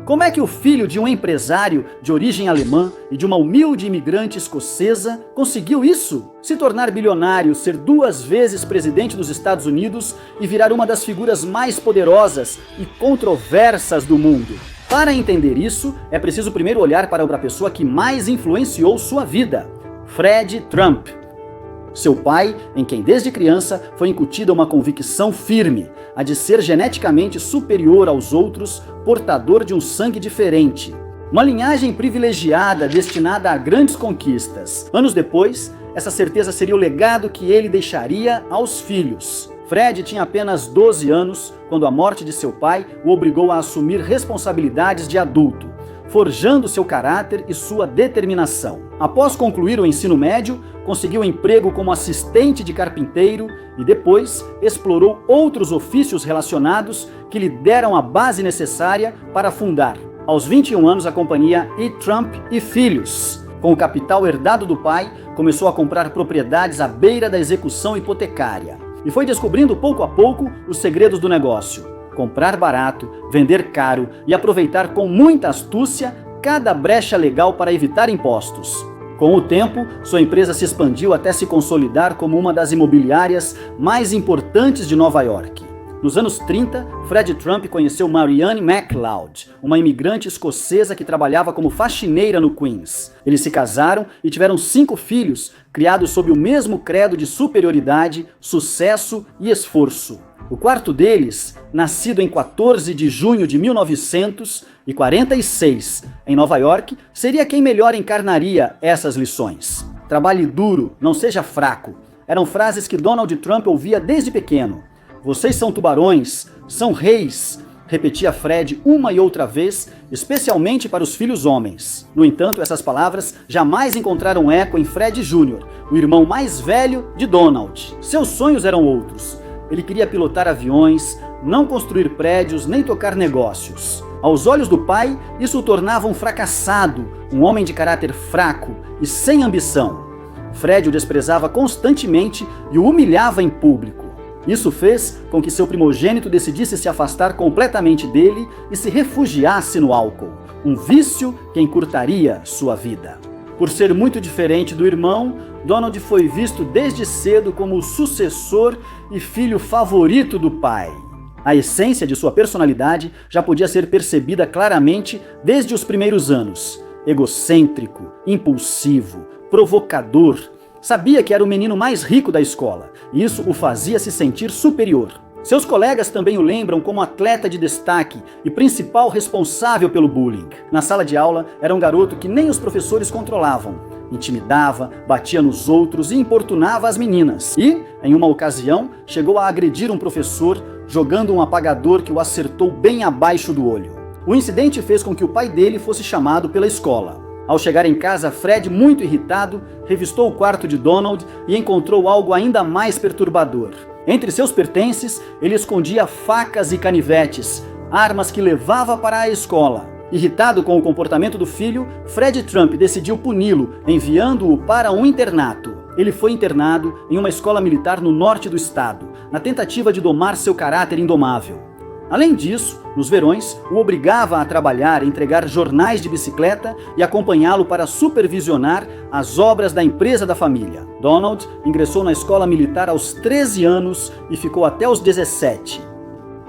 Como é que o filho de um empresário de origem alemã e de uma humilde imigrante escocesa conseguiu isso? Se tornar bilionário, ser 2 vezes presidente dos Estados Unidos e virar uma das figuras mais poderosas e controversas do mundo. Para entender isso, é preciso primeiro olhar para a pessoa que mais influenciou sua vida, Fred Trump. Seu pai, em quem desde criança foi incutida uma convicção firme, a de ser geneticamente superior aos outros, portador de um sangue diferente. Uma linhagem privilegiada destinada a grandes conquistas. Anos depois, essa certeza seria o legado que ele deixaria aos filhos. Fred tinha apenas 12 anos quando a morte de seu pai o obrigou a assumir responsabilidades de adulto, forjando seu caráter e sua determinação. Após concluir o ensino médio, conseguiu emprego como assistente de carpinteiro e depois explorou outros ofícios relacionados que lhe deram a base necessária para fundar, aos 21 anos, a companhia E. Trump e Filhos. Com o capital herdado do pai, começou a comprar propriedades à beira da execução hipotecária e foi descobrindo pouco a pouco os segredos do negócio. Comprar barato, vender caro e aproveitar com muita astúcia cada brecha legal para evitar impostos. Com o tempo, sua empresa se expandiu até se consolidar como uma das imobiliárias mais importantes de Nova York. Nos anos 30, Fred Trump conheceu Marianne MacLeod, uma imigrante escocesa que trabalhava como faxineira no Queens. Eles se casaram e tiveram 5 filhos, criados sob o mesmo credo de superioridade, sucesso e esforço. O quarto deles, nascido em 14 de junho de 1946, em Nova York, seria quem melhor encarnaria essas lições. Trabalhe duro, não seja fraco. Eram frases que Donald Trump ouvia desde pequeno. Vocês são tubarões, são reis, repetia Fred uma e outra vez, especialmente para os filhos homens. No entanto, essas palavras jamais encontraram eco em Fred Jr., o irmão mais velho de Donald. Seus sonhos eram outros. Ele queria pilotar aviões, não construir prédios, nem tocar negócios. Aos olhos do pai, isso o tornava um fracassado, um homem de caráter fraco e sem ambição. Fred o desprezava constantemente e o humilhava em público. Isso fez com que seu primogênito decidisse se afastar completamente dele e se refugiasse no álcool, um vício que encurtaria sua vida. Por ser muito diferente do irmão, Donald foi visto desde cedo como o sucessor e filho favorito do pai. A essência de sua personalidade já podia ser percebida claramente desde os primeiros anos. Egocêntrico, impulsivo, provocador. Sabia que era o menino mais rico da escola, e isso o fazia se sentir superior. Seus colegas também o lembram como atleta de destaque e principal responsável pelo bullying. Na sala de aula, era um garoto que nem os professores controlavam. Intimidava, batia nos outros e importunava as meninas. E, em uma ocasião, chegou a agredir um professor, jogando um apagador que o acertou bem abaixo do olho. O incidente fez com que o pai dele fosse chamado pela escola. Ao chegar em casa, Fred, muito irritado, revistou o quarto de Donald e encontrou algo ainda mais perturbador. Entre seus pertences, ele escondia facas e canivetes, armas que levava para a escola. Irritado com o comportamento do filho, Fred Trump decidiu puni-lo, enviando-o para um internato. Ele foi internado em uma escola militar no norte do estado, na tentativa de domar seu caráter indomável. Além disso, nos verões, o obrigava a trabalhar, entregar jornais de bicicleta e acompanhá-lo para supervisionar as obras da empresa da família. Donald ingressou na escola militar aos 13 anos e ficou até os 17.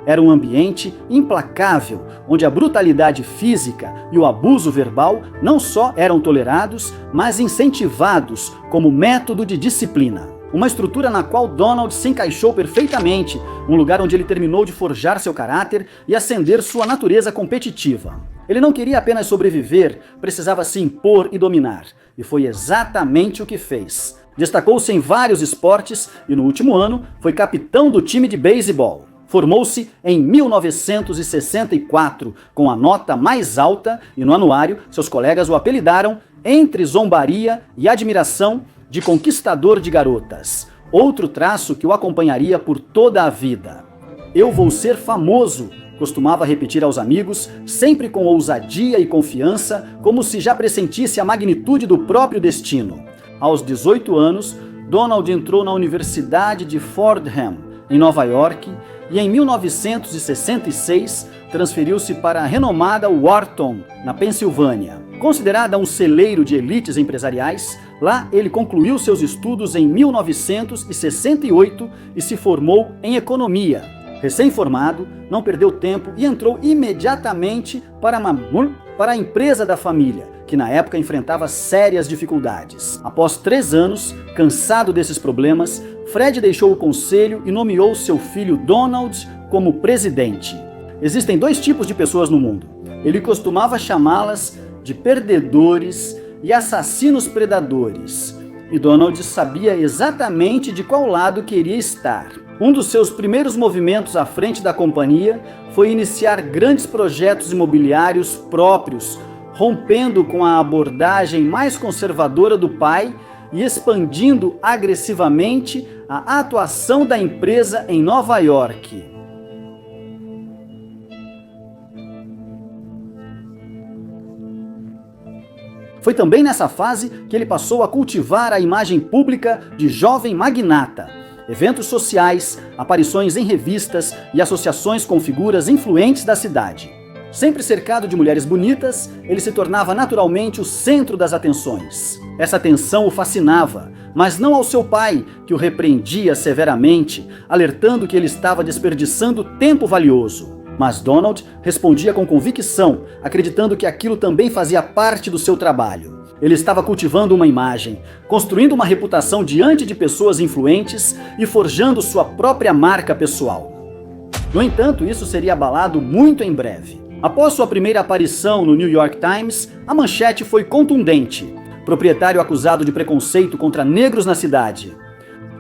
Era um ambiente implacável, onde a brutalidade física e o abuso verbal não só eram tolerados, mas incentivados como método de disciplina. Uma estrutura na qual Donald se encaixou perfeitamente, um lugar onde ele terminou de forjar seu caráter e acender sua natureza competitiva. Ele não queria apenas sobreviver, precisava se impor e dominar, e foi exatamente o que fez. Destacou-se em vários esportes e no último ano foi capitão do time de beisebol. Formou-se em 1964 com a nota mais alta e no anuário seus colegas o apelidaram, entre zombaria e admiração, de conquistador de garotas, outro traço que o acompanharia por toda a vida. Eu vou ser famoso, costumava repetir aos amigos, sempre com ousadia e confiança, como se já pressentisse a magnitude do próprio destino. Aos 18 anos, Donald entrou na Universidade de Fordham, em Nova York, e em 1966 transferiu-se para a renomada Wharton, na Pensilvânia. Considerada um celeiro de elites empresariais, lá ele concluiu seus estudos em 1968 e se formou em economia. Recém-formado, não perdeu tempo e entrou imediatamente para a empresa da família, que na época enfrentava sérias dificuldades. Após 3 anos, cansado desses problemas, Fred deixou o conselho e nomeou seu filho Donald como presidente. Existem 2 tipos de pessoas no mundo. Ele costumava chamá-las de perdedores e assassinos predadores. E Donald sabia exatamente de qual lado queria estar. Um dos seus primeiros movimentos à frente da companhia foi iniciar grandes projetos imobiliários próprios, rompendo com a abordagem mais conservadora do pai e expandindo agressivamente a atuação da empresa em Nova York. Foi também nessa fase que ele passou a cultivar a imagem pública de jovem magnata. Eventos sociais, aparições em revistas e associações com figuras influentes da cidade. Sempre cercado de mulheres bonitas, ele se tornava naturalmente o centro das atenções. Essa atenção o fascinava, mas não ao seu pai, que o repreendia severamente, alertando que ele estava desperdiçando tempo valioso. Mas Donald respondia com convicção, acreditando que aquilo também fazia parte do seu trabalho. Ele estava cultivando uma imagem, construindo uma reputação diante de pessoas influentes e forjando sua própria marca pessoal. No entanto, isso seria abalado muito em breve. Após sua primeira aparição no New York Times, a manchete foi contundente. Proprietário acusado de preconceito contra negros na cidade.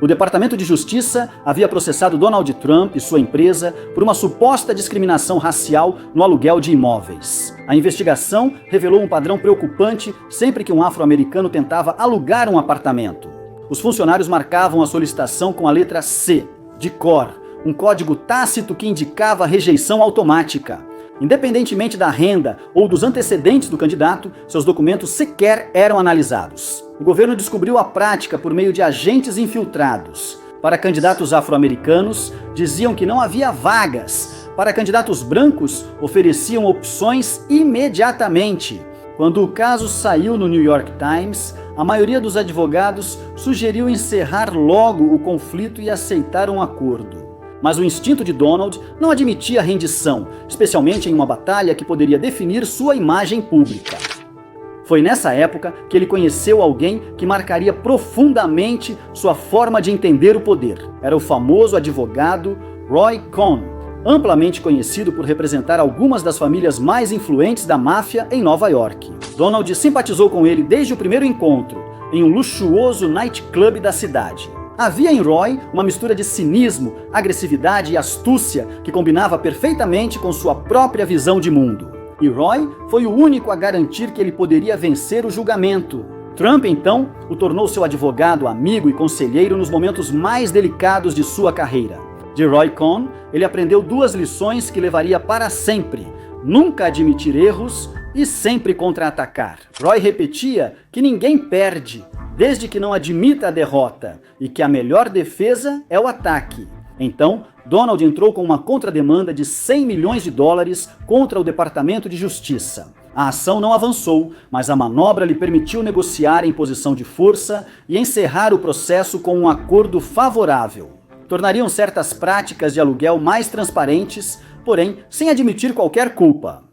O Departamento de Justiça havia processado Donald Trump e sua empresa por uma suposta discriminação racial no aluguel de imóveis. A investigação revelou um padrão preocupante sempre que um afro-americano tentava alugar um apartamento. Os funcionários marcavam a solicitação com a letra C, de cor, um código tácito que indicava rejeição automática. Independentemente da renda ou dos antecedentes do candidato, seus documentos sequer eram analisados. O governo descobriu a prática por meio de agentes infiltrados. Para candidatos afro-americanos, diziam que não havia vagas. Para candidatos brancos, ofereciam opções imediatamente. Quando o caso saiu no New York Times, a maioria dos advogados sugeriu encerrar logo o conflito e aceitar um acordo. Mas o instinto de Donald não admitia rendição, especialmente em uma batalha que poderia definir sua imagem pública. Foi nessa época que ele conheceu alguém que marcaria profundamente sua forma de entender o poder. Era o famoso advogado Roy Cohn, amplamente conhecido por representar algumas das famílias mais influentes da máfia em Nova York. Donald simpatizou com ele desde o primeiro encontro, em um luxuoso nightclub da cidade. Havia em Roy uma mistura de cinismo, agressividade e astúcia que combinava perfeitamente com sua própria visão de mundo. E Roy foi o único a garantir que ele poderia vencer o julgamento. Trump, então, o tornou seu advogado, amigo e conselheiro nos momentos mais delicados de sua carreira. De Roy Cohn, ele aprendeu 2 lições que levaria para sempre: nunca admitir erros e sempre contra-atacar. Roy repetia que ninguém perde, desde que não admita a derrota, e que a melhor defesa é o ataque. Então, Donald entrou com uma contrademanda de $100 milhões contra o Departamento de Justiça. A ação não avançou, mas a manobra lhe permitiu negociar em posição de força e encerrar o processo com um acordo favorável. Tornariam certas práticas de aluguel mais transparentes, porém sem admitir qualquer culpa.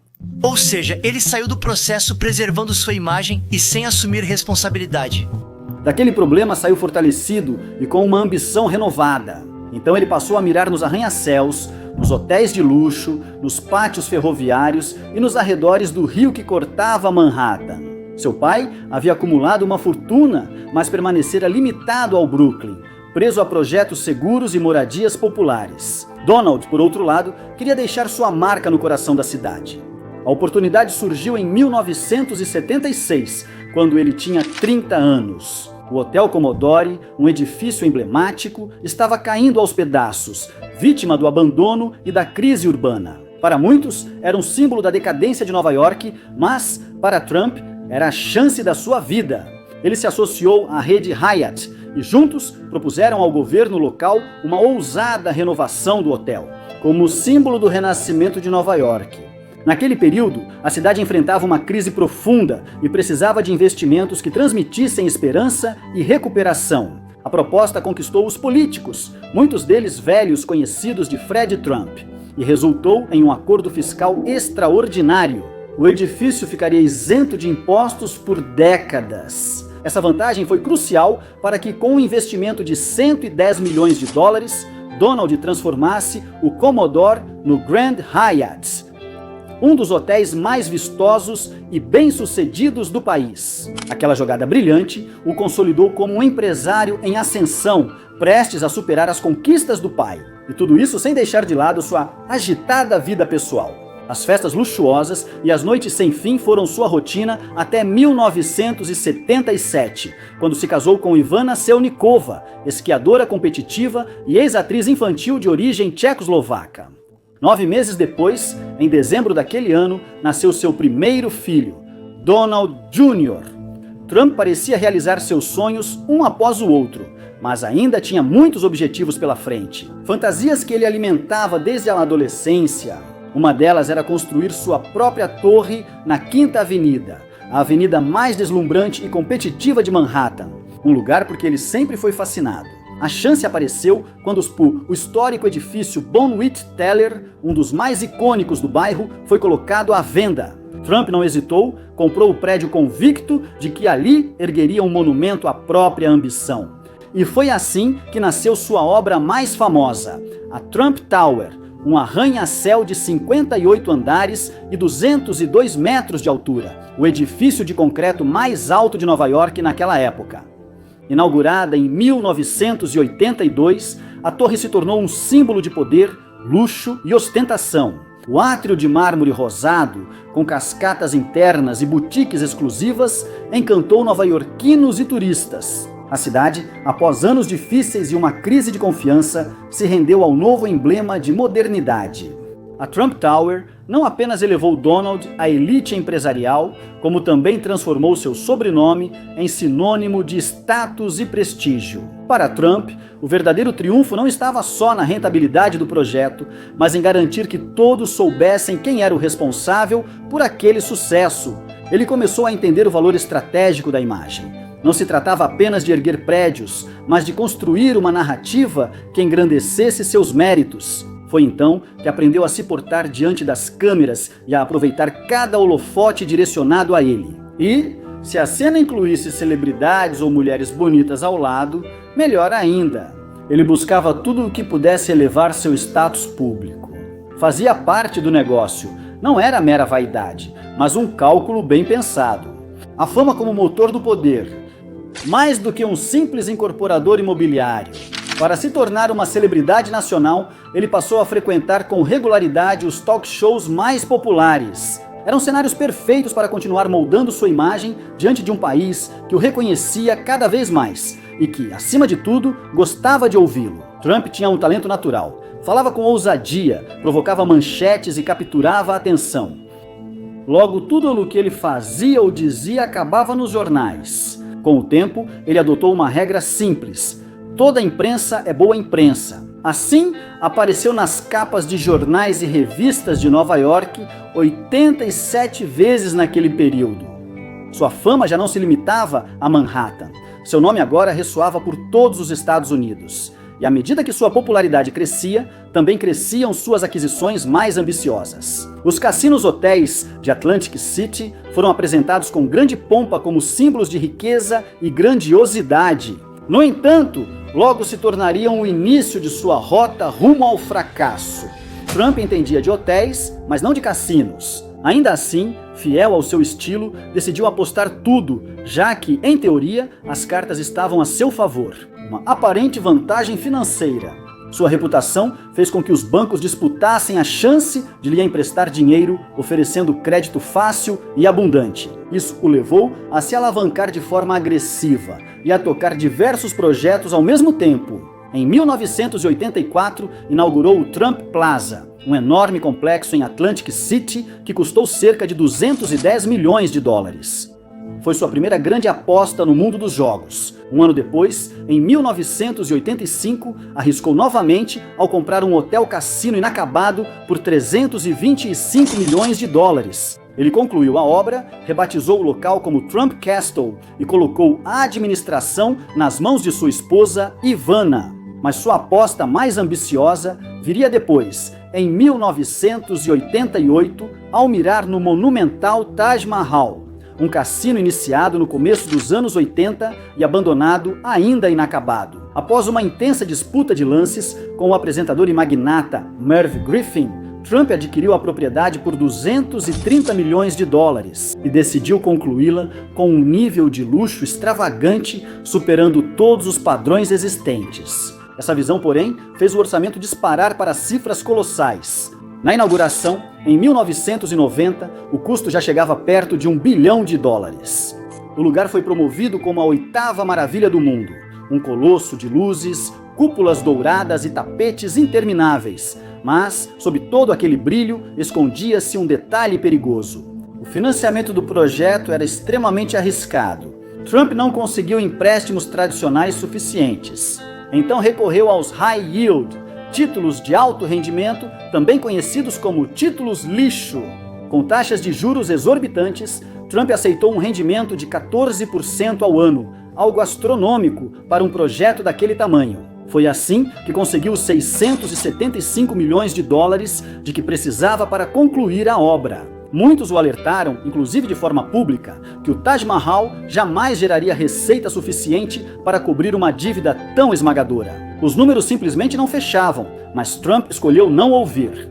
Ou seja, ele saiu do processo preservando sua imagem e sem assumir responsabilidade. Daquele problema saiu fortalecido e com uma ambição renovada. Então ele passou a mirar nos arranha-céus, nos hotéis de luxo, nos pátios ferroviários e nos arredores do rio que cortava Manhattan. Seu pai havia acumulado uma fortuna, mas permanecera limitado ao Brooklyn, preso a projetos seguros e moradias populares. Donald, por outro lado, queria deixar sua marca no coração da cidade. A oportunidade surgiu em 1976, quando ele tinha 30 anos. O Hotel Commodore, um edifício emblemático, estava caindo aos pedaços, vítima do abandono e da crise urbana. Para muitos, era um símbolo da decadência de Nova York, mas, para Trump, era a chance da sua vida. Ele se associou à rede Hyatt e juntos propuseram ao governo local uma ousada renovação do hotel. como símbolo do renascimento de Nova York. Naquele período, a cidade enfrentava uma crise profunda e precisava de investimentos que transmitissem esperança e recuperação. A proposta conquistou os políticos, muitos deles velhos conhecidos de Fred Trump, e resultou em um acordo fiscal extraordinário. O edifício ficaria isento de impostos por décadas. Essa vantagem foi crucial para que, com um investimento de 110 milhões de dólares, Donald transformasse o Commodore no Grand Hyatt, um dos hotéis mais vistosos e bem-sucedidos do país. Aquela jogada brilhante o consolidou como um empresário em ascensão, prestes a superar as conquistas do pai. E tudo isso sem deixar de lado sua agitada vida pessoal. As festas luxuosas e as noites sem fim foram sua rotina até 1977, quando se casou com Ivana Selnikova, esquiadora competitiva e ex-atriz infantil de origem tchecoslovaca. 9 meses depois, em dezembro daquele ano, nasceu seu primeiro filho, Donald Jr. Trump parecia realizar seus sonhos um após o outro, mas ainda tinha muitos objetivos pela frente. Fantasias que ele alimentava desde a adolescência. Uma delas era construir sua própria torre na Quinta Avenida, a avenida mais deslumbrante e competitiva de Manhattan, um lugar por que ele sempre foi fascinado. A chance apareceu quando o histórico edifício Bonwit Teller, um dos mais icônicos do bairro, foi colocado à venda. Trump não hesitou, comprou o prédio convicto de que ali ergueria um monumento à própria ambição. E foi assim que nasceu sua obra mais famosa, a Trump Tower, um arranha-céu de 58 andares e 202 metros de altura, o edifício de concreto mais alto de Nova York naquela época. Inaugurada em 1982, a torre se tornou um símbolo de poder, luxo e ostentação. O átrio de mármore rosado, com cascatas internas e boutiques exclusivas, encantou nova-iorquinos e turistas. A cidade, após anos difíceis e uma crise de confiança, se rendeu ao novo emblema de modernidade. A Trump Tower não apenas elevou Donald à elite empresarial, como também transformou seu sobrenome em sinônimo de status e prestígio. Para Trump, o verdadeiro triunfo não estava só na rentabilidade do projeto, mas em garantir que todos soubessem quem era o responsável por aquele sucesso. Ele começou a entender o valor estratégico da imagem. Não se tratava apenas de erguer prédios, mas de construir uma narrativa que engrandecesse seus méritos. Foi então que aprendeu a se portar diante das câmeras e a aproveitar cada holofote direcionado a ele. E, se a cena incluísse celebridades ou mulheres bonitas ao lado, melhor ainda. Ele buscava tudo o que pudesse elevar seu status público. Fazia parte do negócio, não era mera vaidade, mas um cálculo bem pensado. A fama como motor do poder, mais do que um simples incorporador imobiliário. Para se tornar uma celebridade nacional, ele passou a frequentar com regularidade os talk shows mais populares. Eram cenários perfeitos para continuar moldando sua imagem diante de um país que o reconhecia cada vez mais e que, acima de tudo, gostava de ouvi-lo. Trump tinha um talento natural. Falava com ousadia, provocava manchetes e capturava a atenção. Logo, tudo o que ele fazia ou dizia acabava nos jornais. Com o tempo, ele adotou uma regra simples: toda imprensa é boa imprensa. Assim, apareceu nas capas de jornais e revistas de Nova York 87 vezes naquele período. Sua fama já não se limitava a Manhattan. Seu nome agora ressoava por todos os Estados Unidos. E à medida que sua popularidade crescia, também cresciam suas aquisições mais ambiciosas. Os cassinos hotéis de Atlantic City foram apresentados com grande pompa como símbolos de riqueza e grandiosidade. No entanto, logo se tornariam o início de sua rota rumo ao fracasso. Trump entendia de hotéis, mas não de cassinos. Ainda assim, fiel ao seu estilo, decidiu apostar tudo, já que, em teoria, as cartas estavam a seu favor. Uma aparente vantagem financeira. Sua reputação fez com que os bancos disputassem a chance de lhe emprestar dinheiro, oferecendo crédito fácil e abundante. Isso o levou a se alavancar de forma agressiva e a tocar diversos projetos ao mesmo tempo. Em 1984, inaugurou o Trump Plaza, um enorme complexo em Atlantic City que custou cerca de 210 milhões de dólares. foi sua primeira grande aposta no mundo dos jogos. Um ano depois, em 1985, arriscou novamente ao comprar um hotel-cassino inacabado por 325 milhões de dólares. Ele concluiu a obra, rebatizou o local como Trump Castle e colocou a administração nas mãos de sua esposa, Ivana. Mas sua aposta mais ambiciosa viria depois, em 1988, ao mirar no monumental Taj Mahal, um cassino iniciado no começo dos anos 80 e abandonado ainda inacabado. Após uma intensa disputa de lances com o apresentador e magnata Merv Griffin, Trump adquiriu a propriedade por 230 milhões de dólares e decidiu concluí-la com um nível de luxo extravagante, superando todos os padrões existentes. Essa visão, porém, fez o orçamento disparar para cifras colossais. Na inauguração, em 1990, o custo já chegava perto de $1 bilhão. O lugar foi promovido como a 8ª maravilha do mundo, um colosso de luzes, cúpulas douradas e tapetes intermináveis, mas, sob todo aquele brilho, escondia-se um detalhe perigoso. O financiamento do projeto era extremamente arriscado. Trump não conseguiu empréstimos tradicionais suficientes. Então recorreu aos high yield, títulos de alto rendimento, também conhecidos como títulos lixo. Com taxas de juros exorbitantes, Trump aceitou um rendimento de 14% ao ano, algo astronômico para um projeto daquele tamanho. Foi assim que conseguiu os 675 milhões de dólares de que precisava para concluir a obra. Muitos o alertaram, inclusive de forma pública, que o Taj Mahal jamais geraria receita suficiente para cobrir uma dívida tão esmagadora. Os números simplesmente não fechavam, mas Trump escolheu não ouvir.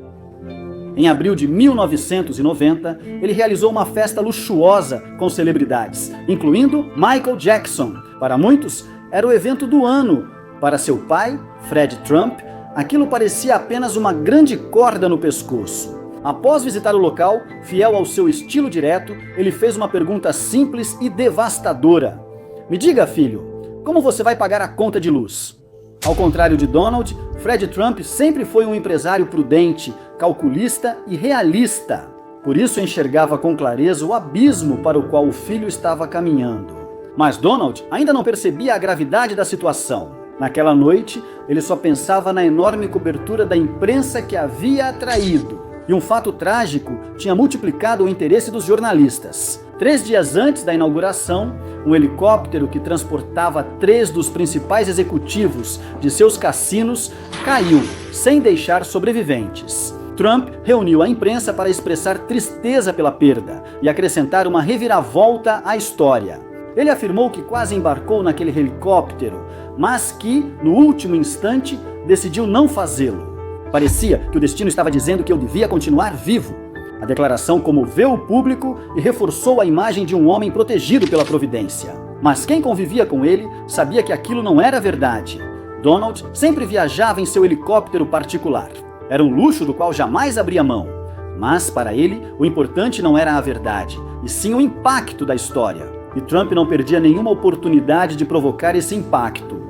Em abril de 1990, ele realizou uma festa luxuosa com celebridades, incluindo Michael Jackson. Para muitos, era o evento do ano. Para seu pai, Fred Trump, aquilo parecia apenas uma grande corda no pescoço. Após visitar o local, fiel ao seu estilo direto, ele fez uma pergunta simples e devastadora. Me diga, filho, como você vai pagar a conta de luz? Ao contrário de Donald, Fred Trump sempre foi um empresário prudente, calculista e realista. Por isso enxergava com clareza o abismo para o qual o filho estava caminhando. Mas Donald ainda não percebia a gravidade da situação. Naquela noite, ele só pensava na enorme cobertura da imprensa que havia atraído. E um fato trágico tinha multiplicado o interesse dos jornalistas. 3 dias antes da inauguração, um helicóptero que transportava 3 dos principais executivos de seus cassinos caiu, sem deixar sobreviventes. Trump reuniu a imprensa para expressar tristeza pela perda e acrescentar uma reviravolta à história. Ele afirmou que quase embarcou naquele helicóptero, mas que, no último instante, decidiu não fazê-lo. Parecia que o destino estava dizendo que eu devia continuar vivo. A declaração comoveu o público e reforçou a imagem de um homem protegido pela providência. Mas quem convivia com ele sabia que aquilo não era verdade. Donald sempre viajava em seu helicóptero particular. Era um luxo do qual jamais abria mão. Mas, para ele, o importante não era a verdade, e sim o impacto da história. E Trump não perdia nenhuma oportunidade de provocar esse impacto.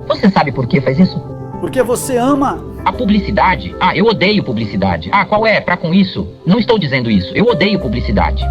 Você sabe por que faz isso? Porque você ama a publicidade. Eu odeio publicidade. Qual é? Pra com isso? Não estou dizendo isso. Eu odeio publicidade.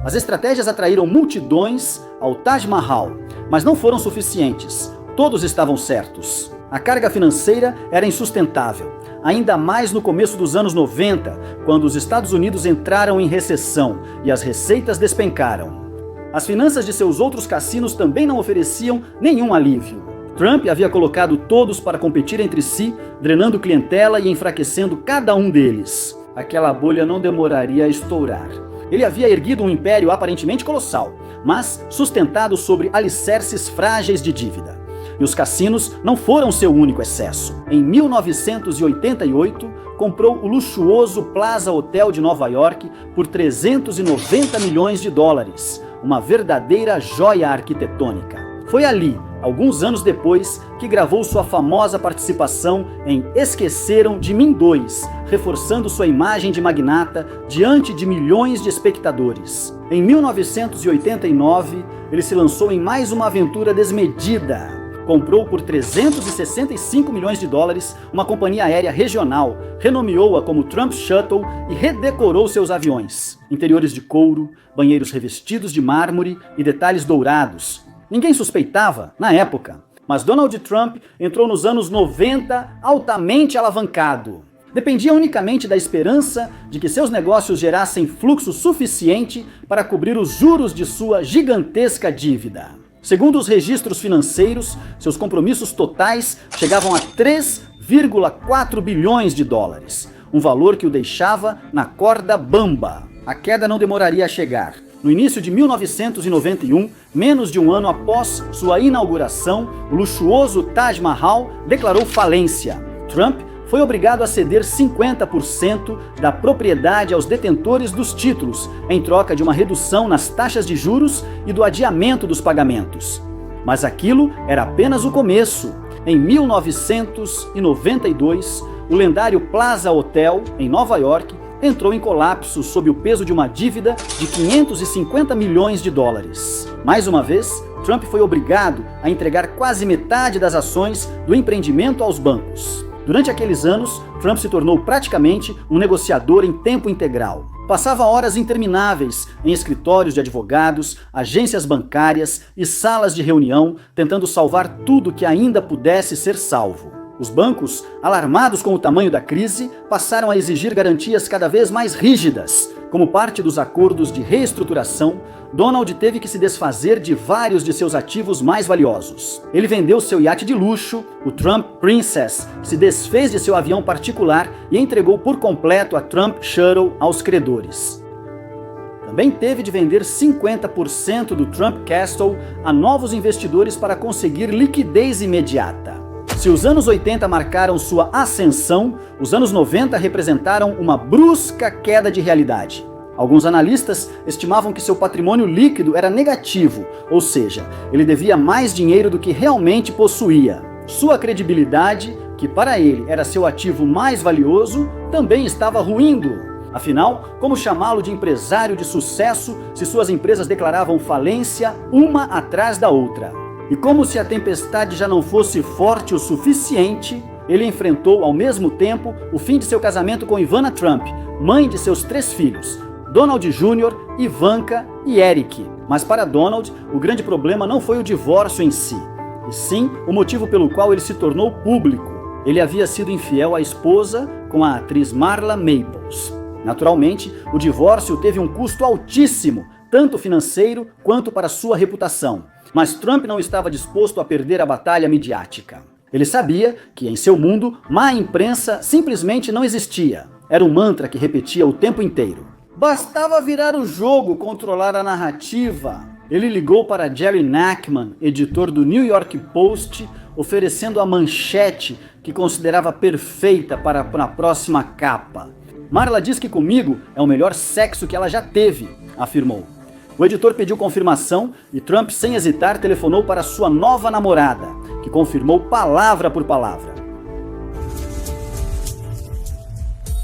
As estratégias atraíram multidões ao Taj Mahal, mas não foram suficientes. Todos estavam certos. A carga financeira era insustentável, ainda mais no começo dos anos 90, quando os Estados Unidos entraram em recessão e as receitas despencaram. As finanças de seus outros cassinos também não ofereciam nenhum alívio. Trump havia colocado todos para competir entre si, drenando clientela e enfraquecendo cada um deles. Aquela bolha não demoraria a estourar. Ele havia erguido um império aparentemente colossal, mas sustentado sobre alicerces frágeis de dívida. E os cassinos não foram seu único excesso. Em 1988, comprou o luxuoso Plaza Hotel de Nova York por 390 milhões de dólares, uma verdadeira joia arquitetônica. Foi ali, alguns anos depois, que gravou sua famosa participação em Esqueceram de Mim 2, reforçando sua imagem de magnata diante de milhões de espectadores. Em 1989, ele se lançou em mais uma aventura desmedida. comprou por 365 milhões de dólares uma companhia aérea regional, renomeou-a como Trump Shuttle e redecorou seus aviões. Interiores de couro, banheiros revestidos de mármore e detalhes dourados. Ninguém suspeitava, na época, mas Donald Trump entrou nos anos 90 altamente alavancado. Dependia unicamente da esperança de que seus negócios gerassem fluxo suficiente para cobrir os juros de sua gigantesca dívida. Segundo os registros financeiros, seus compromissos totais chegavam a 3,4 bilhões de dólares, um valor que o deixava na corda bamba. A queda não demoraria a chegar. No início de 1991, menos de um ano após sua inauguração, o luxuoso Taj Mahal declarou falência. Trump foi obrigado a ceder 50% da propriedade aos detentores dos títulos, em troca de uma redução nas taxas de juros e do adiamento dos pagamentos. Mas aquilo era apenas o começo. Em 1992, o lendário Plaza Hotel, em Nova York, entrou em colapso sob o peso de uma dívida de 550 milhões de dólares. Mais uma vez, Trump foi obrigado a entregar quase metade das ações do empreendimento aos bancos. Durante aqueles anos, Trump se tornou praticamente um negociador em tempo integral. Passava horas intermináveis em escritórios de advogados, agências bancárias e salas de reunião, tentando salvar tudo que ainda pudesse ser salvo. Os bancos, alarmados com o tamanho da crise, passaram a exigir garantias cada vez mais rígidas. Como parte dos acordos de reestruturação, Donald teve que se desfazer de vários de seus ativos mais valiosos. Ele vendeu seu iate de luxo, o Trump Princess, se desfez de seu avião particular e entregou por completo a Trump Shuttle aos credores. Também teve de vender 50% do Trump Castle a novos investidores para conseguir liquidez imediata. Se os anos 80 marcaram sua ascensão, os anos 90 representaram uma brusca queda de realidade. Alguns analistas estimavam que seu patrimônio líquido era negativo, ou seja, ele devia mais dinheiro do que realmente possuía. Sua credibilidade, que para ele era seu ativo mais valioso, também estava ruindo. Afinal, como chamá-lo de empresário de sucesso se suas empresas declaravam falência uma atrás da outra? E como se a tempestade já não fosse forte o suficiente, ele enfrentou ao mesmo tempo o fim de seu casamento com Ivana Trump, mãe de seus 3 filhos, Donald Jr., Ivanka e Eric. Mas para Donald, o grande problema não foi o divórcio em si, e sim o motivo pelo qual ele se tornou público. Ele havia sido infiel à esposa com a atriz Marla Maples. Naturalmente, o divórcio teve um custo altíssimo, tanto financeiro quanto para sua reputação. Mas Trump não estava disposto a perder a batalha midiática. Ele sabia que em seu mundo, má imprensa simplesmente não existia. Era um mantra que repetia o tempo inteiro. Bastava virar o jogo, controlar a narrativa. Ele ligou para Jerry Nachman, editor do New York Post, oferecendo a manchete que considerava perfeita para a próxima capa. Marla diz que comigo é o melhor sexo que ela já teve, afirmou. O editor pediu confirmação e Trump, sem hesitar, telefonou para sua nova namorada, que confirmou palavra por palavra.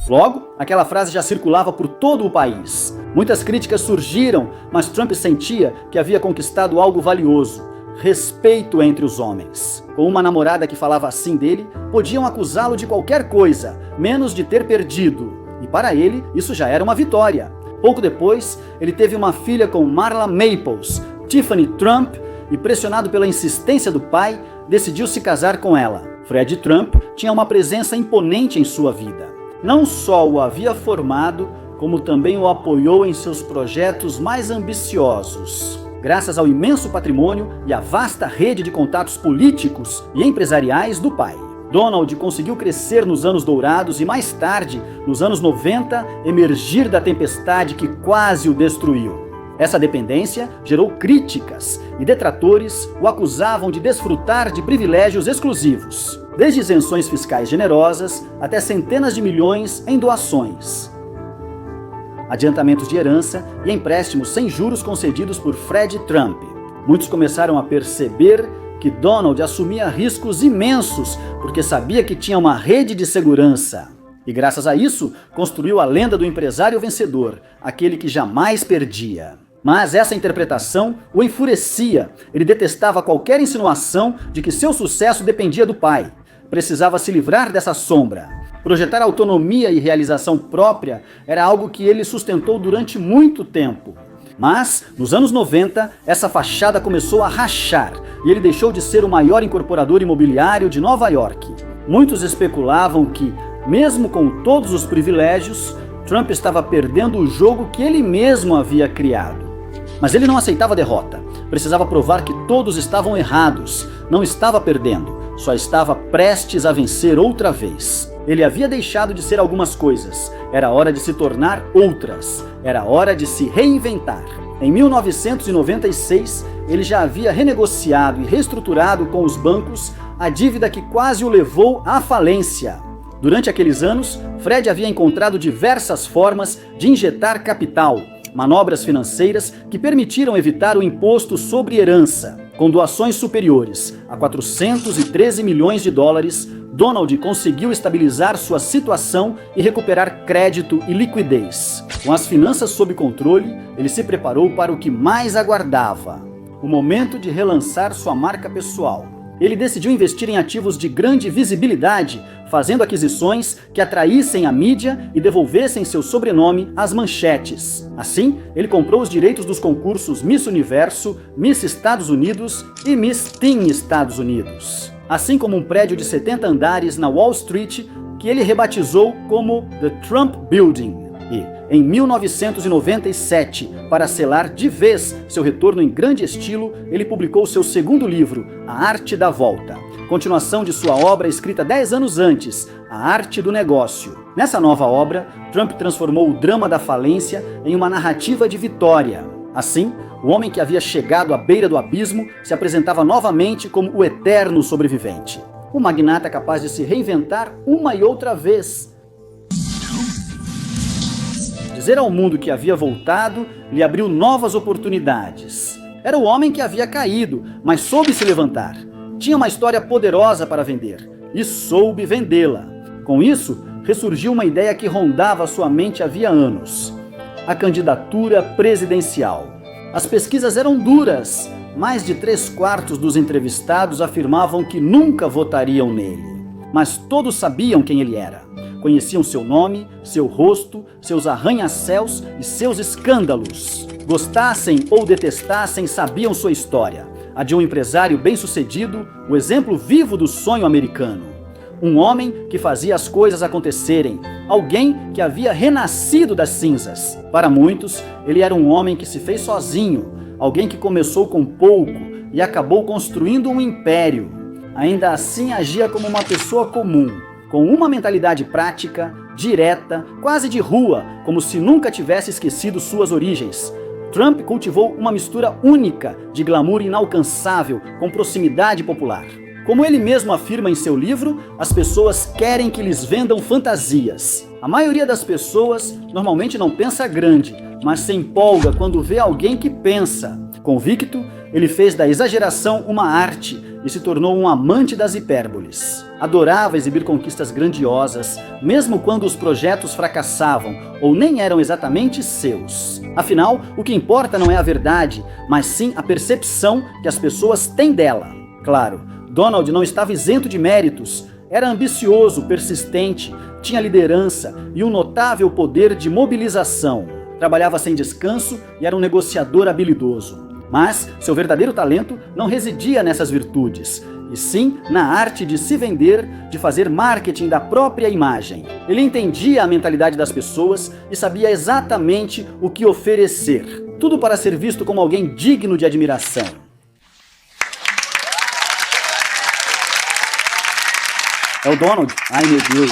Logo, aquela frase já circulava por todo o país. Muitas críticas surgiram, mas Trump sentia que havia conquistado algo valioso: respeito entre os homens. Com uma namorada que falava assim dele, podiam acusá-lo de qualquer coisa, menos de ter perdido. E para ele, isso já era uma vitória. Pouco depois, ele teve uma filha com Marla Maples, Tiffany Trump, e pressionado pela insistência do pai, decidiu se casar com ela. Fred Trump tinha uma presença imponente em sua vida. Não só o havia formado, como também o apoiou em seus projetos mais ambiciosos. Graças ao imenso patrimônio e à vasta rede de contatos políticos e empresariais do pai. Donald conseguiu crescer nos anos dourados e mais tarde, nos anos 90, emergir da tempestade que quase o destruiu. Essa dependência gerou críticas e detratores o acusavam de desfrutar de privilégios exclusivos, desde isenções fiscais generosas até centenas de milhões em doações, adiantamentos de herança e empréstimos sem juros concedidos por Fred Trump. Muitos começaram a perceber que Donald assumia riscos imensos porque sabia que tinha uma rede de segurança. E graças a isso, construiu a lenda do empresário vencedor, aquele que jamais perdia. Mas essa interpretação o enfurecia. Ele detestava qualquer insinuação de que seu sucesso dependia do pai. Precisava se livrar dessa sombra. Projetar autonomia e realização própria era algo que ele sustentou durante muito tempo. Mas, nos anos 90, essa fachada começou a rachar e ele deixou de ser o maior incorporador imobiliário de Nova York. Muitos especulavam que, mesmo com todos os privilégios, Trump estava perdendo o jogo que ele mesmo havia criado. Mas ele não aceitava a derrota. Precisava provar que todos estavam errados. Não estava perdendo, só estava prestes a vencer outra vez. Ele havia deixado de ser algumas coisas. Era hora de se tornar outras. Era hora de se reinventar. Em 1996, ele já havia renegociado e reestruturado com os bancos a dívida que quase o levou à falência. Durante aqueles anos, Fred havia encontrado diversas formas de injetar capital, manobras financeiras que permitiram evitar o imposto sobre herança. Com doações superiores a 413 milhões de dólares, Donald conseguiu estabilizar sua situação e recuperar crédito e liquidez. Com as finanças sob controle, ele se preparou para o que mais aguardava: o momento de relançar sua marca pessoal. Ele decidiu investir em ativos de grande visibilidade, fazendo aquisições que atraíssem a mídia e devolvessem seu sobrenome às manchetes. Assim, ele comprou os direitos dos concursos Miss Universo, Miss Estados Unidos e Miss Teen Estados Unidos. Assim como um prédio de 70 andares na Wall Street, que ele rebatizou como The Trump Building. E, em 1997, para selar de vez seu retorno em grande estilo, ele publicou seu segundo livro, A Arte da Volta, continuação de sua obra escrita 10 anos antes, A Arte do Negócio. Nessa nova obra, Trump transformou o drama da falência em uma narrativa de vitória. Assim, o homem que havia chegado à beira do abismo se apresentava novamente como o eterno sobrevivente. O magnata capaz de se reinventar uma e outra vez. Dizer ao mundo que havia voltado lhe abriu novas oportunidades. Era o homem que havia caído, mas soube se levantar. Tinha uma história poderosa para vender, e soube vendê-la. Com isso, ressurgiu uma ideia que rondava sua mente havia anos: a candidatura presidencial. As pesquisas eram duras. Mais de 3/4 dos entrevistados afirmavam que nunca votariam nele. Mas todos sabiam quem ele era. Conheciam seu nome, seu rosto, seus arranha-céus e seus escândalos. Gostassem ou detestassem, sabiam sua história. A de um empresário bem-sucedido, o exemplo vivo do sonho americano. Um homem que fazia as coisas acontecerem. Alguém que havia renascido das cinzas. Para muitos, ele era um homem que se fez sozinho. Alguém que começou com pouco e acabou construindo um império. Ainda assim, agia como uma pessoa comum, com uma mentalidade prática, direta, quase de rua, como se nunca tivesse esquecido suas origens. Trump cultivou uma mistura única de glamour inalcançável com proximidade popular. Como ele mesmo afirma em seu livro, as pessoas querem que lhes vendam fantasias. A maioria das pessoas normalmente não pensa grande, mas se empolga quando vê alguém que pensa. Convicto, ele fez da exageração uma arte e se tornou um amante das hipérboles. Adorava exibir conquistas grandiosas, mesmo quando os projetos fracassavam ou nem eram exatamente seus. Afinal, o que importa não é a verdade, mas sim a percepção que as pessoas têm dela. Claro, Donald não estava isento de méritos. Era ambicioso, persistente, tinha liderança e um notável poder de mobilização. Trabalhava sem descanso e era um negociador habilidoso. Mas seu verdadeiro talento não residia nessas virtudes, e sim na arte de se vender, de fazer marketing da própria imagem. Ele entendia a mentalidade das pessoas e sabia exatamente o que oferecer. Tudo para ser visto como alguém digno de admiração. É o Donald? Ai, meu Deus.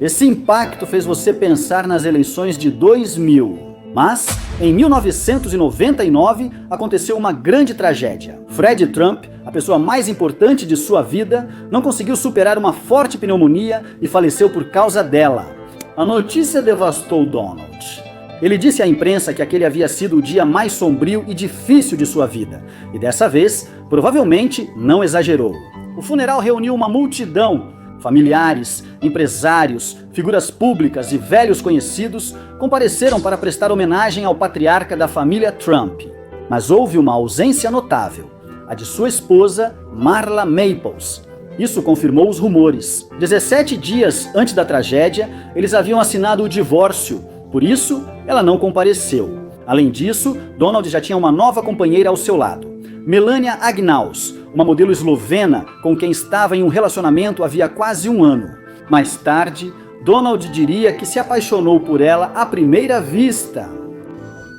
Esse impacto fez você pensar nas eleições de 2000. Mas, em 1999, aconteceu uma grande tragédia. Fred Trump, a pessoa mais importante de sua vida, não conseguiu superar uma forte pneumonia e faleceu por causa dela. A notícia devastou Donald. Ele disse à imprensa que aquele havia sido o dia mais sombrio e difícil de sua vida. E dessa vez, provavelmente, não exagerou. O funeral reuniu uma multidão. Familiares, empresários, figuras públicas e velhos conhecidos compareceram para prestar homenagem ao patriarca da família Trump. Mas houve uma ausência notável, a de sua esposa, Marla Maples. Isso confirmou os rumores. 17 dias antes da tragédia, eles haviam assinado o divórcio, por isso ela não compareceu. Além disso, Donald já tinha uma nova companheira ao seu lado, Melania Agnaus, uma modelo eslovena com quem estava em um relacionamento havia quase um ano. Mais tarde, Donald diria que se apaixonou por ela à primeira vista.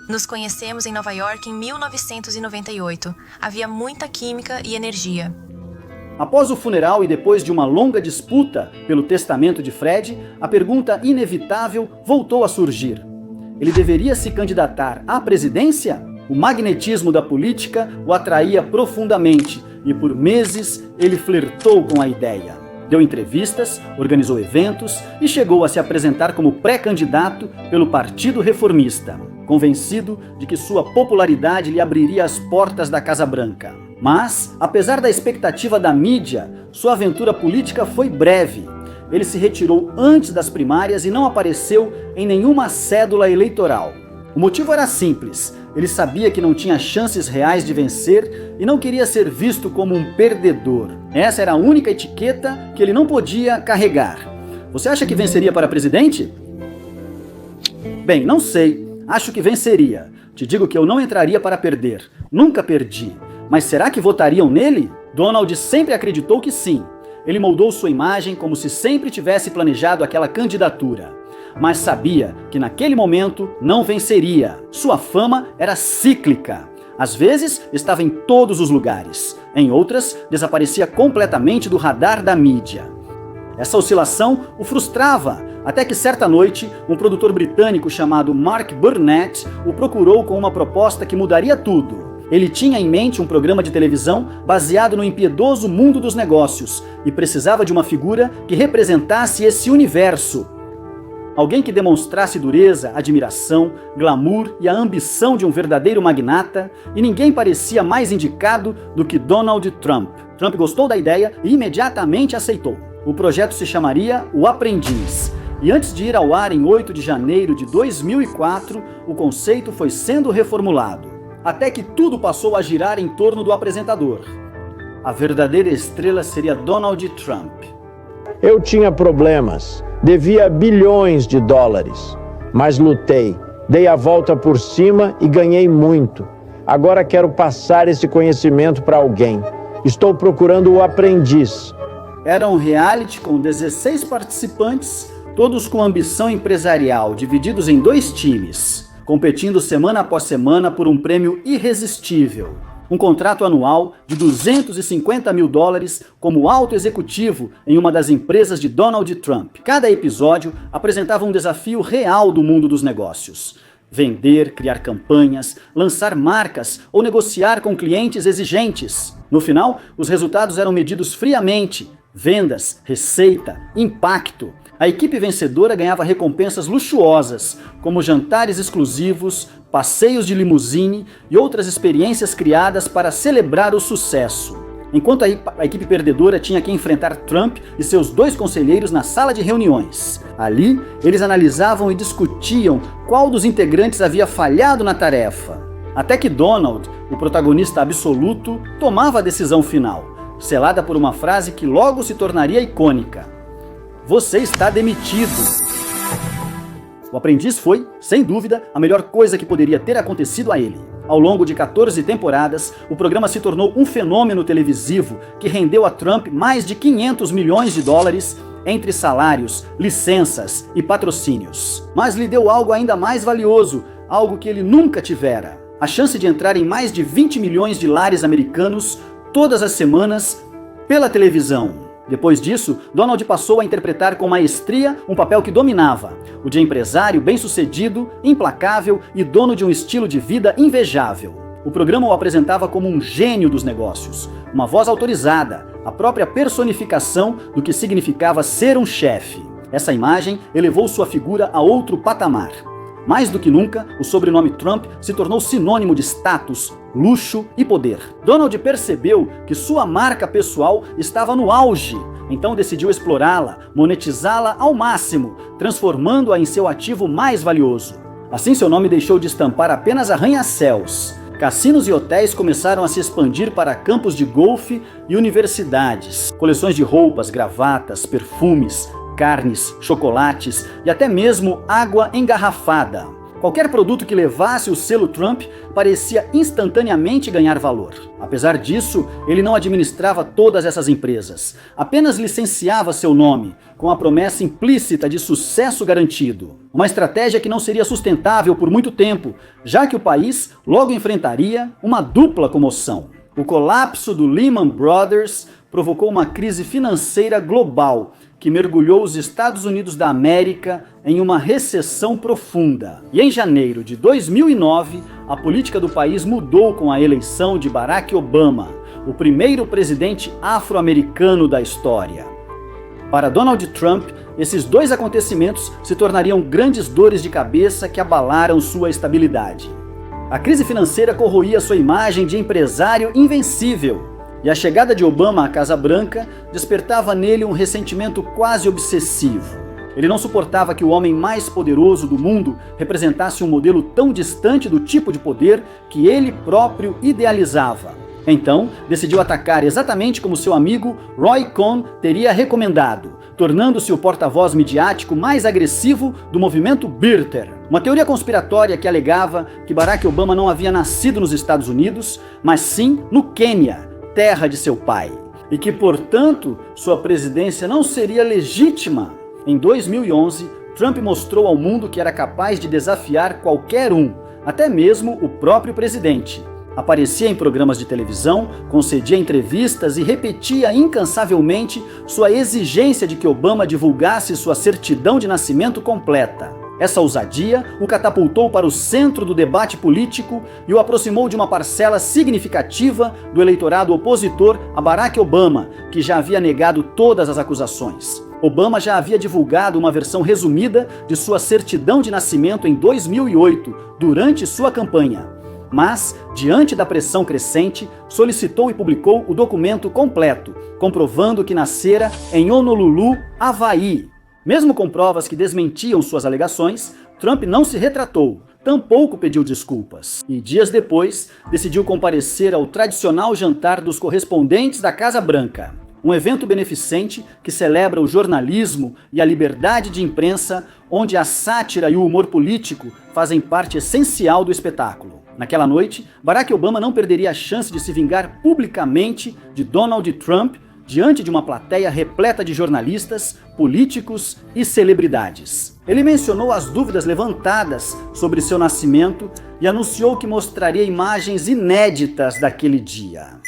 Nos conhecemos em Nova York em 1998. Havia muita química e energia. Após o funeral e depois de uma longa disputa pelo testamento de Fred, a pergunta inevitável voltou a surgir. Ele deveria se candidatar à presidência? O magnetismo da política o atraía profundamente e por meses ele flertou com a ideia. Deu entrevistas, organizou eventos e chegou a se apresentar como pré-candidato pelo Partido Reformista, convencido de que sua popularidade lhe abriria as portas da Casa Branca. Mas, apesar da expectativa da mídia, sua aventura política foi breve. Ele se retirou antes das primárias e não apareceu em nenhuma cédula eleitoral. O motivo era simples. Ele sabia que não tinha chances reais de vencer e não queria ser visto como um perdedor. Essa era a única etiqueta que ele não podia carregar. Você acha que venceria para presidente? Bem, não sei. Acho que venceria. Te digo que eu não entraria para perder. Nunca perdi. Mas será que votariam nele? Donald sempre acreditou que sim. Ele moldou sua imagem como se sempre tivesse planejado aquela candidatura. Mas sabia que naquele momento não venceria. Sua fama era cíclica. Às vezes estava em todos os lugares. Em outras, desaparecia completamente do radar da mídia. Essa oscilação o frustrava, até que certa noite, um produtor britânico chamado Mark Burnett o procurou com uma proposta que mudaria tudo. Ele tinha em mente um programa de televisão baseado no impiedoso mundo dos negócios e precisava de uma figura que representasse esse universo. Alguém que demonstrasse dureza, admiração, glamour e a ambição de um verdadeiro magnata, e ninguém parecia mais indicado do que Donald Trump. Trump gostou da ideia e imediatamente aceitou. O projeto se chamaria O Aprendiz. E antes de ir ao ar em 8 de janeiro de 2004, o conceito foi sendo reformulado. Até que tudo passou a girar em torno do apresentador. A verdadeira estrela seria Donald Trump. Eu tinha problemas, devia bilhões de dólares, mas lutei, dei a volta por cima e ganhei muito. Agora quero passar esse conhecimento para alguém. Estou procurando o aprendiz. Era um reality com 16 participantes, todos com ambição empresarial, divididos em 2 times, competindo semana após semana por um prêmio irresistível. Um contrato anual de $250 mil como alto executivo em uma das empresas de Donald Trump. Cada episódio apresentava um desafio real do mundo dos negócios. Vender, criar campanhas, lançar marcas ou negociar com clientes exigentes. No final, os resultados eram medidos friamente. Vendas, receita, impacto. A equipe vencedora ganhava recompensas luxuosas, como jantares exclusivos, passeios de limusine e outras experiências criadas para celebrar o sucesso. Enquanto a equipe perdedora tinha que enfrentar Trump e seus 2 conselheiros na sala de reuniões. Ali, eles analisavam e discutiam qual dos integrantes havia falhado na tarefa. Até que Donald, o protagonista absoluto, tomava a decisão final, selada por uma frase que logo se tornaria icônica. Você está demitido. O Aprendiz foi, sem dúvida, a melhor coisa que poderia ter acontecido a ele. Ao longo de 14 temporadas, o programa se tornou um fenômeno televisivo que rendeu a Trump mais de $500 milhões entre salários, licenças e patrocínios. Mas lhe deu algo ainda mais valioso, algo que ele nunca tivera: a chance de entrar em mais de 20 milhões de lares americanos todas as semanas pela televisão. Depois disso, Donald passou a interpretar com maestria um papel que dominava, o de empresário bem-sucedido, implacável e dono de um estilo de vida invejável. O programa o apresentava como um gênio dos negócios, uma voz autorizada, a própria personificação do que significava ser um chefe. Essa imagem elevou sua figura a outro patamar. Mais do que nunca, o sobrenome Trump se tornou sinônimo de status, luxo e poder. Donald percebeu que sua marca pessoal estava no auge. Então decidiu explorá-la, monetizá-la ao máximo, transformando-a em seu ativo mais valioso. Assim, seu nome deixou de estampar apenas arranha-céus. Cassinos e hotéis começaram a se expandir para campos de golfe e universidades. Coleções de roupas, gravatas, perfumes, carnes, chocolates e até mesmo água engarrafada. Qualquer produto que levasse o selo Trump parecia instantaneamente ganhar valor. Apesar disso, ele não administrava todas essas empresas, apenas licenciava seu nome, com a promessa implícita de sucesso garantido. Uma estratégia que não seria sustentável por muito tempo, já que o país logo enfrentaria uma dupla comoção. O colapso do Lehman Brothers provocou uma crise financeira global, que mergulhou os Estados Unidos da América em uma recessão profunda. E em janeiro de 2009, a política do país mudou com a eleição de Barack Obama, o primeiro presidente afro-americano da história. Para Donald Trump, esses dois acontecimentos se tornariam grandes dores de cabeça que abalaram sua estabilidade. A crise financeira corroía sua imagem de empresário invencível, e a chegada de Obama à Casa Branca despertava nele um ressentimento quase obsessivo. Ele não suportava que o homem mais poderoso do mundo representasse um modelo tão distante do tipo de poder que ele próprio idealizava. Então, decidiu atacar exatamente como seu amigo Roy Cohn teria recomendado, tornando-se o porta-voz midiático mais agressivo do movimento Birther. Uma teoria conspiratória que alegava que Barack Obama não havia nascido nos Estados Unidos, mas sim no Quênia, terra de seu pai, e que, portanto, sua presidência não seria legítima. Em 2011, Trump mostrou ao mundo que era capaz de desafiar qualquer um, até mesmo o próprio presidente. Aparecia em programas de televisão, concedia entrevistas e repetia incansavelmente sua exigência de que Obama divulgasse sua certidão de nascimento completa. Essa ousadia o catapultou para o centro do debate político e o aproximou de uma parcela significativa do eleitorado opositor a Barack Obama, que já havia negado todas as acusações. Obama já havia divulgado uma versão resumida de sua certidão de nascimento em 2008, durante sua campanha. Mas, diante da pressão crescente, solicitou e publicou o documento completo, comprovando que nascera em Honolulu, Havaí. Mesmo com provas que desmentiam suas alegações, Trump não se retratou, tampouco pediu desculpas. E dias depois, decidiu comparecer ao tradicional jantar dos correspondentes da Casa Branca, um evento beneficente que celebra o jornalismo e a liberdade de imprensa, onde a sátira e o humor político fazem parte essencial do espetáculo. Naquela noite, Barack Obama não perderia a chance de se vingar publicamente de Donald Trump diante de uma plateia repleta de jornalistas, políticos e celebridades. Ele mencionou as dúvidas levantadas sobre seu nascimento e anunciou que mostraria imagens inéditas daquele dia.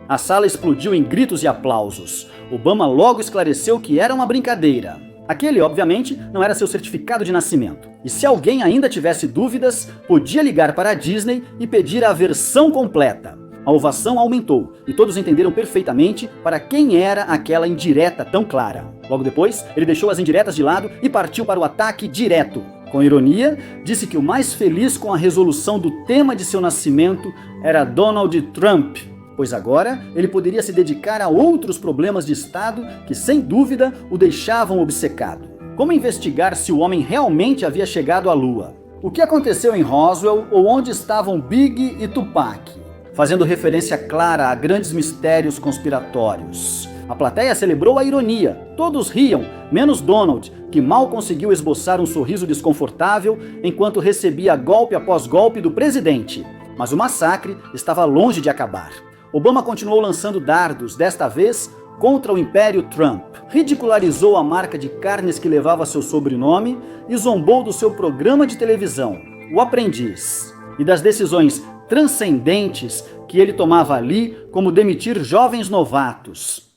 A sala explodiu em gritos e aplausos. Obama logo esclareceu que era uma brincadeira. Aquele, obviamente, não era seu certificado de nascimento. E se alguém ainda tivesse dúvidas, podia ligar para a Disney e pedir a versão completa. A ovação aumentou e todos entenderam perfeitamente para quem era aquela indireta tão clara. Logo depois, ele deixou as indiretas de lado e partiu para o ataque direto. Com ironia, disse que o mais feliz com a resolução do tema de seu nascimento era Donald Trump, pois agora ele poderia se dedicar a outros problemas de Estado que, sem dúvida, o deixavam obcecado. Como investigar se o homem realmente havia chegado à Lua? O que aconteceu em Roswell ou onde estavam Biggie e Tupac? Fazendo referência clara a grandes mistérios conspiratórios. A plateia celebrou a ironia. Todos riam, menos Donald, que mal conseguiu esboçar um sorriso desconfortável enquanto recebia golpe após golpe do presidente. Mas o massacre estava longe de acabar. Obama continuou lançando dardos, desta vez contra o Império Trump. Ridicularizou a marca de carnes que levava seu sobrenome e zombou do seu programa de televisão, O Aprendiz, e das decisões transcendentes que ele tomava ali, como demitir jovens novatos.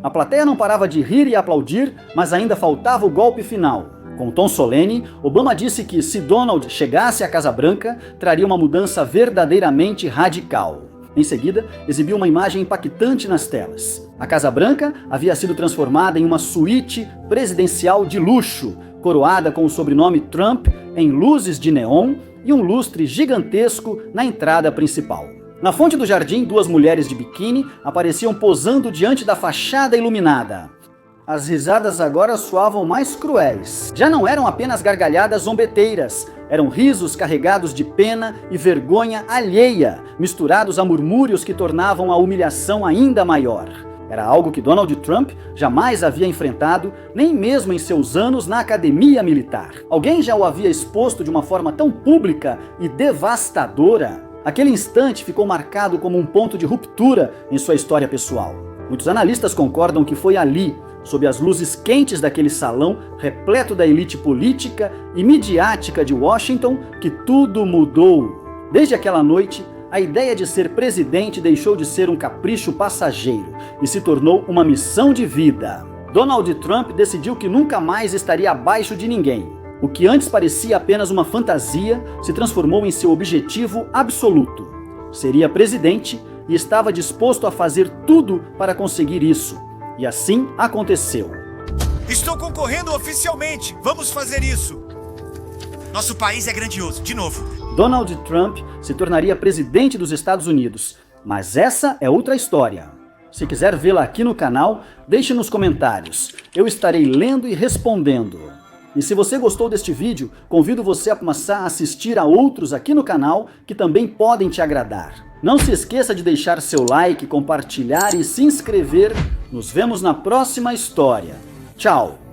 A plateia não parava de rir e aplaudir, mas ainda faltava o golpe final. Com tom solene, Obama disse que se Donald chegasse à Casa Branca, traria uma mudança verdadeiramente radical. Em seguida, exibiu uma imagem impactante nas telas. A Casa Branca havia sido transformada em uma suíte presidencial de luxo, coroada com o sobrenome Trump em luzes de neon e um lustre gigantesco na entrada principal. Na fonte do jardim, duas mulheres de biquíni apareciam posando diante da fachada iluminada. As risadas agora soavam mais cruéis. Já não eram apenas gargalhadas zombeteiras, eram risos carregados de pena e vergonha alheia, misturados a murmúrios que tornavam a humilhação ainda maior. Era algo que Donald Trump jamais havia enfrentado, nem mesmo em seus anos na academia militar. Alguém já o havia exposto de uma forma tão pública e devastadora? Aquele instante ficou marcado como um ponto de ruptura em sua história pessoal. Muitos analistas concordam que foi ali, sob as luzes quentes daquele salão repleto da elite política e midiática de Washington, que tudo mudou. Desde aquela noite, a ideia de ser presidente deixou de ser um capricho passageiro e se tornou uma missão de vida. Donald Trump decidiu que nunca mais estaria abaixo de ninguém. O que antes parecia apenas uma fantasia se transformou em seu objetivo absoluto. Seria presidente e estava disposto a fazer tudo para conseguir isso. E assim aconteceu. Estou concorrendo oficialmente. Vamos fazer isso. Nosso país é grandioso, de novo. Donald Trump se tornaria presidente dos Estados Unidos. Mas essa é outra história. Se quiser vê-la aqui no canal, deixe nos comentários. Eu estarei lendo e respondendo. E se você gostou deste vídeo, convido você a começar a assistir a outros aqui no canal que também podem te agradar. Não se esqueça de deixar seu like, compartilhar e se inscrever. Nos vemos na próxima história. Tchau!